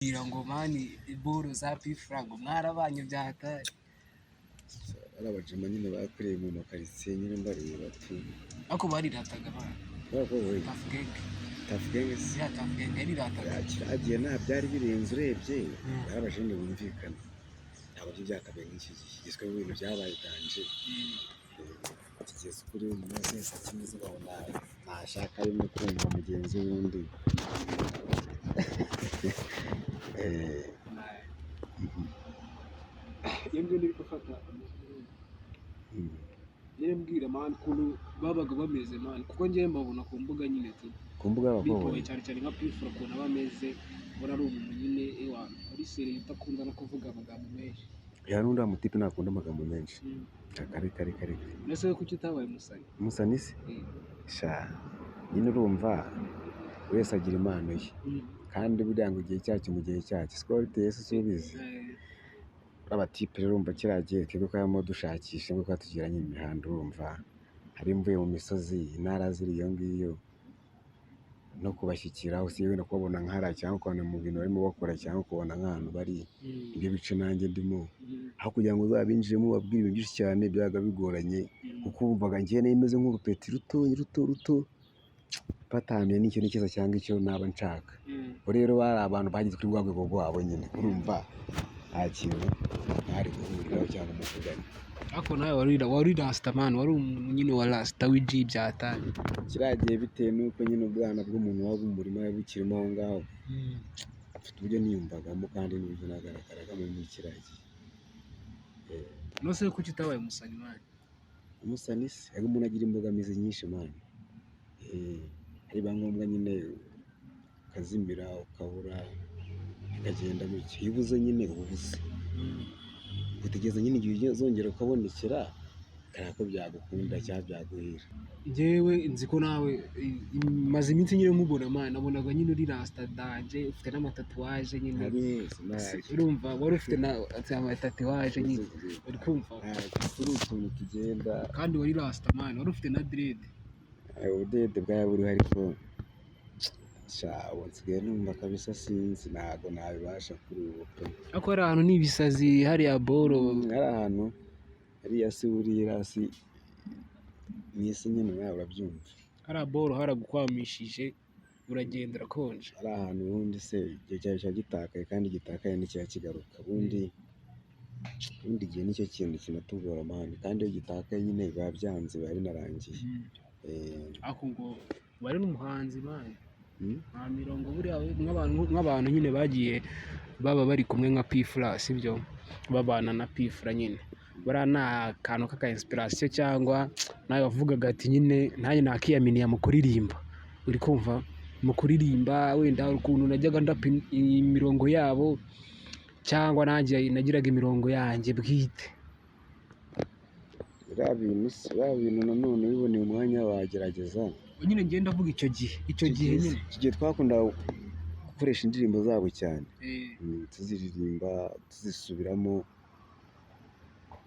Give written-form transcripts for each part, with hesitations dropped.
Kugira ngo mani boro za pifura ngo mwarabanye byatari ari abajama nyine bakoreye mu makaritsiye nyine mbareba tu ako barirataga bana wowe tafugenge ya tafugenge yarirataga kiragiye nta byari birenze urebye barabajene bumvikana ntabwo byo byakabaye nk'iki gihe giswe mu bintu byabaye danje kigeze kuri umuntu wese akimeze babona ntashaka arimo kumva mugenzi w'undi yembwe ndi gufata mbwira mani ukuntu babaga bameze mani kuko ngiye mbabona ku mbuga nyine tu ku mbuga bigoye cyane cyane nka pifura ukuntu aba ameze ubona ari umuntu nyine ewana muri seri utakunda no kuvuga amagambo menshi n'undi mutipe ntakunda amagambo menshi kare mbese we kuki utabaye umusani se sha nyine urumva wese agira impano ye kandi buriya ngo igihe cyacyo mu gihe cyacyo siko biteye se ubizi abatipe rero urumva kiragiye twebwe ko arimo dushakisha ngo twatugiranye imihanda urumva hari mvuye mu misozi intara ziri iyo ngiyo no kubashyikiraho si yewe no kubabona nk'ahari cyangwa ukabona mu bintu barimo bakora cyangwa ukabona nk'ahantu bari ibyo bice nanjye ndimo aho kugira ngo uzabinjiremo babwire ibintu byinshi cyane byaga bigoranye kuko wumvaga njyewe nimeze nk'urupeti ruto batamiye n'ikintu cyiza cyangwa icyo naba nshaka rero bari abantu bageze kuri rwa rwego rwabo nyine urumva nta kintu ntari guhuriraho cyangwa umuvugane ariko nawe wari rasita mani wari umuntu nyine wa rasita w'iji byatanye kiragiye bitewe n'uko nyine ubwana bw'umuntu waba umurimo bukirimo aho ngaho afite uburyo niyumvagamo kandi n'uburyo nagaragaragamo muri kiragiye nose kuki utabaye umusani mani umusani se ariko umuntu agira imbogamizi nyinshi mani biba ngombwa nyine ukazimira ukabura ukagenda gutya iyo ubuze nyine ubuze utegereza nyine igihe uzongera ukabonekera kandi ko byagukunda cyangwa byaguhira njyewe nzi ko nawe maze iminsi nyine mubona mani nabonaga nyine uri rasita danje ufite n'amatatuwaje nyine urumva wari ufite amatatuwaje nyine uri kumva kuri utuntu tugenda kandi wari rasita mani wari ufite na direde ubudede bwawe buriho ariko nsigaye numva kabisa sinzi ntabwo nabibasha kuri ubu pe ariko hari ahantu n'ibisazi hariya boro hari ahantu hariya se buriya si n'isi nyine nawe urabyumva hariya boro haragukwamishije uragenda urakonje hari ahantu ubundi se igihe cyawe kiba gitakaye kandi gitakaye ntikiba kigaruka ubundi igihe nicyo kintu kinatugora mani kandi iyo gitakaye nyine biba byanze biba binarangiye ariko ngo bari n'umuhanzi mani nta mirongo buriya nk'abantu nyine bagiye baba bari kumwe nka pifura sibyo babana na pifura nyine buriya nta kantu k'aka inspiration cyangwa nawe wavugaga ati nyine nanjye nakiyaminiya mu kuririmba uri kumva mu kuririmba wenda ukuntu najyaga ndapa imirongo yabo cyangwa nanjye nagiraga imirongo yanjye bwite biriya bintu nanone biboneye umwanya wagerageza nyine ngenda avuga icyo gihe nyine igihe twakundaga gukoresha indirimbo zabo cyane tuziririmba tuzisubiramo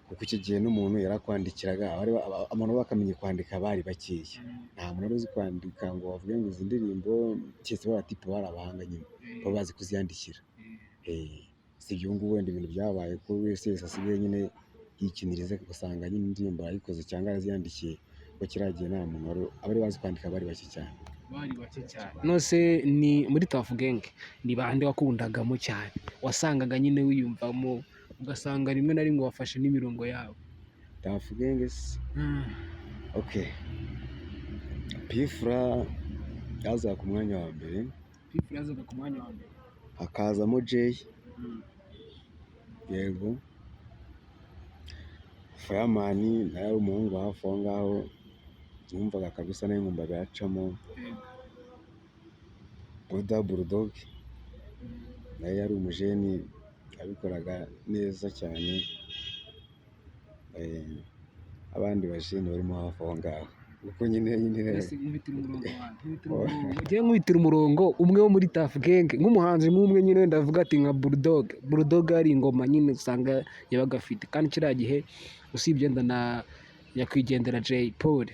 kuko icyo gihe n'umuntu yarakwandikiraga abantu bakamenya kwandika bari bakeya nta muntu wari uzi kwandika ngo bavuge ngo izi ndirimbo cyese baratipe bari abahanga nyine baba bazi kuziyandikira si ibyo ngubu wenda ibintu byabaye ko wese asigaye nyine yikiniriza ugasanga nyine indirimbo arayikoze cyangwa araziyandikiye ko kiragiye nta muntu abari bazi kwandika bari bake cyane nose ni muri tafugenge ni bande wakundagamo cyane wasangaga nyine wiyumvamo ugasanga rimwe na rimwe wafashe n'imirongo yabo tafugenge se okay pifura yazaga ku mwanya wa mbere hakazamo Jay yego Fireman nawe ari umuhungu hafi aho ngaho numvaga kabisa nawe nkumva biracamo Buda Bulldog nawe yari umujeni abikoraga neza cyane abandi bajeni barimo hafi aho ngaho kuko nyine nkubitira umurongo umwe wo muri tafugenge nk'umuhanzi nk'umwe nyine ndavuga ati nka Bulldog ari ingoma nyine usanga yabaga afite kandi kiriya gihe usibye na nyakwigendera Jay Paul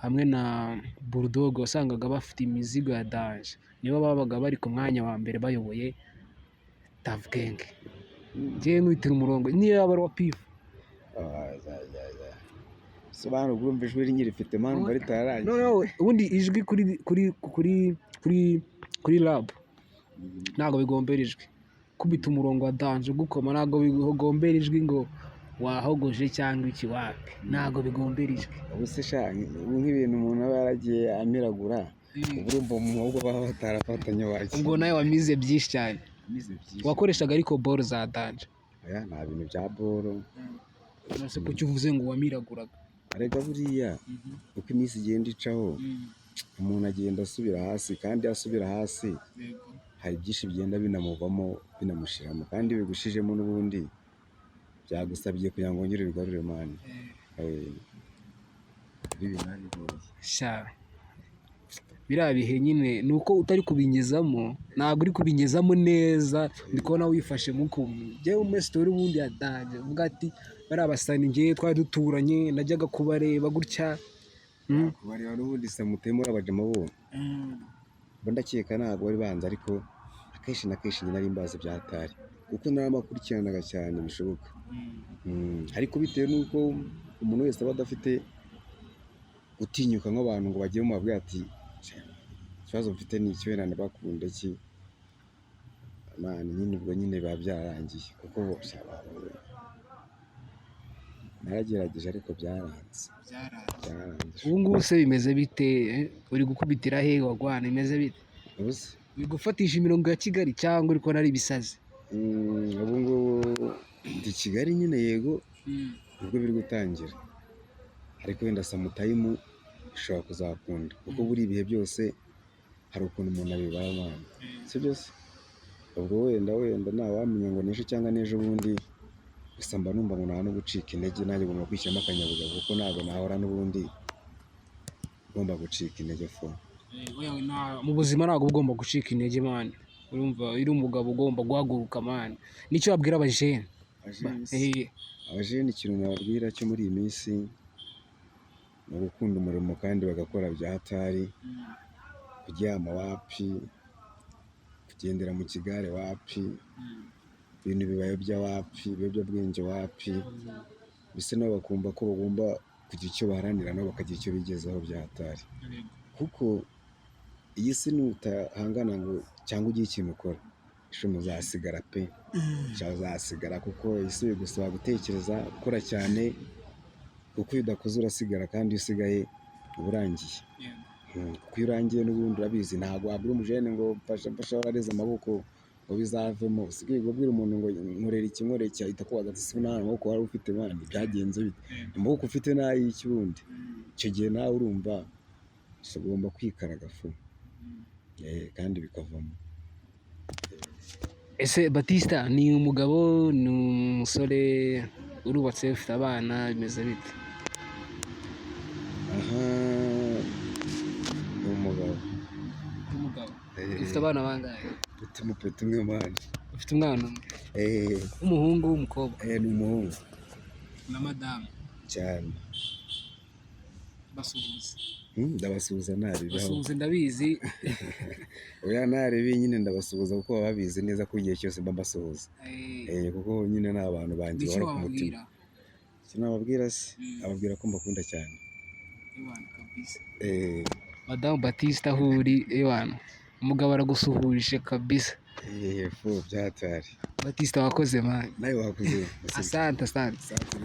hamwe na Bulldog wasangaga bafite imizigo ya danje nibo babaga bari ku mwanya wa mbere bayoboye Tuff Gang. Njyewe nkwitira umurongo niyo yaba ari uwa P sobanura urumva ijwi nyirifite mpamvu ritararangiye. noneho ubundi ijwi kuri rap ntabwo bigombera ijwi, kubita umurongo wa danje gukoma ntabwo bigombera ijwi ngo wahogoje cyangwa iki wapi, ntabwo bigombera ijwi. ubu se sha nk'ibintu umuntu aba yaragiye amiragura ubu urumva mu muhogo baba batarafatanya waki. Ubwo nawe wamize byinshi cyane, wakoreshaga ariko boro za danje. Oya nta bintu bya boro. Nase kuki uvuze ngo wamiraguraga? Arega buriya uko iminsi igenda icaho umuntu agenda asubira hasi, kandi asubira hasi hari byinshi bigenda binamuvamo binamushiramo, kandi bigushijemo n'ubundi byagusabye kugira ngo wongere ubigarure mani. Sha biriya bihe nyine ni uko utari kubinyezamo, ntabwo uri kubinyezamo neza, ndi kubona wifashemo ukuntu. Njyewe umesitori ubundi yadanje uvuga ati bariya basani njyewe twari duturanye najyaga kubareba gutya. kubareba n'ubundi se mutemura abajama bo bo ndakeka ntabwo bari banza, ariko akenshi na kenshi nyine ari imbazi byatari kuko narabakurikiranaga cyane bishoboka. Ariko bitewe n'uko umuntu wese aba adafite gutinyuka nk'abantu ngo bagiye mu mabwira ati ikibazo mfite ni iki wenda bakunda iki mani, nyine ubwo nyine biba byararangiye kuko naragerageje ariko byaranze. Ubu ngubu se bimeze bite? Uri gukubitira he wagwana bimeze bite? Uri gufatisha imirongo ya Kigali cyangwa uri kubona ari ibisazi? Ubu ngubu ndi Kigali nyine yego ubwo biri gutangira, ariko wenda samutayimu ishobora kuzakunda kuko buri ibihe byose hari ukuntu umuntu abibara mwana, si byose. Ubwo wenda ntawamenya ngo n'ejo cyangwa n'ejo bundi, gusa mba numva ngo nta no gucika intege, nanjye ngomba kwishyiramo akanyabugabo kuko ntabwo nahora n'ubundi ngomba gucika intege fo. Mu buzima ntabwo ugomba gucika intege mani, urumva uri umugabo ugomba guhaguruka mani. Nicyo wabwira abajene? Abajene ikintu nababwira cyo muri iyi minsi ni ugukunda umurimo kandi bagakora bya hatari, kuryama wapi, kugendera mu kigare wapi, ibintu bibayobya wapi, ibiyobyabwenge wapi, mbese nabo bakumva ko bagomba kugira icyo baharanira nabo bakagira icyo bigezaho bya hatari, kuko iyi si nutahangana ngo cyangwa ugiye ikintu ukora ejo muzasigara pe, uzasigara kuko isi bigusaba gutekereza, gukora cyane, kuko iyo udakoze urasigara, kandi iyo usigaye uba urangiye. Kuko iyo urangiye n'ubundi urabizi ntabwo wabwira umujene ngo mfasha warareze amaboko ngo bizavemo, usigaye ubwira umuntu ngo nkorera iki ahita akubaza ati ese nta maboko wari ufite mani byagenze bite? Amaboko ufite n'ay'iki bundi? Icyo gihe nawe urumva ugomba kwikaraga fu kandi bikavamo. Ese Batista ni umugabo, ni umusore urubatse ufite abana bimeze bite? Ni umugabo. Ufite abana bangahe? Mfite umupeti umwe mani. Ufite umwana umwe? W'umuhungu w'umukobwa? Ni umuhungu. Na madamu? Cyane. Basuhuza? Ndabasuhuza naribi. Basuhuze ndabizi. Oya naribi nyine ndabasuhuza kuko baba babizi neza ko igihe cyose mba mbasuhuza. Kuko nyine ni abantu banjye bahora ku mutima. Icyo nababwira se, ababwira ko mbakunda cyane. Madamu Batista aho uri ewana, umugabo aragusuhuje kabisa. Fu byatari. Batista wakoze mani. Nawe wakoze. Asante.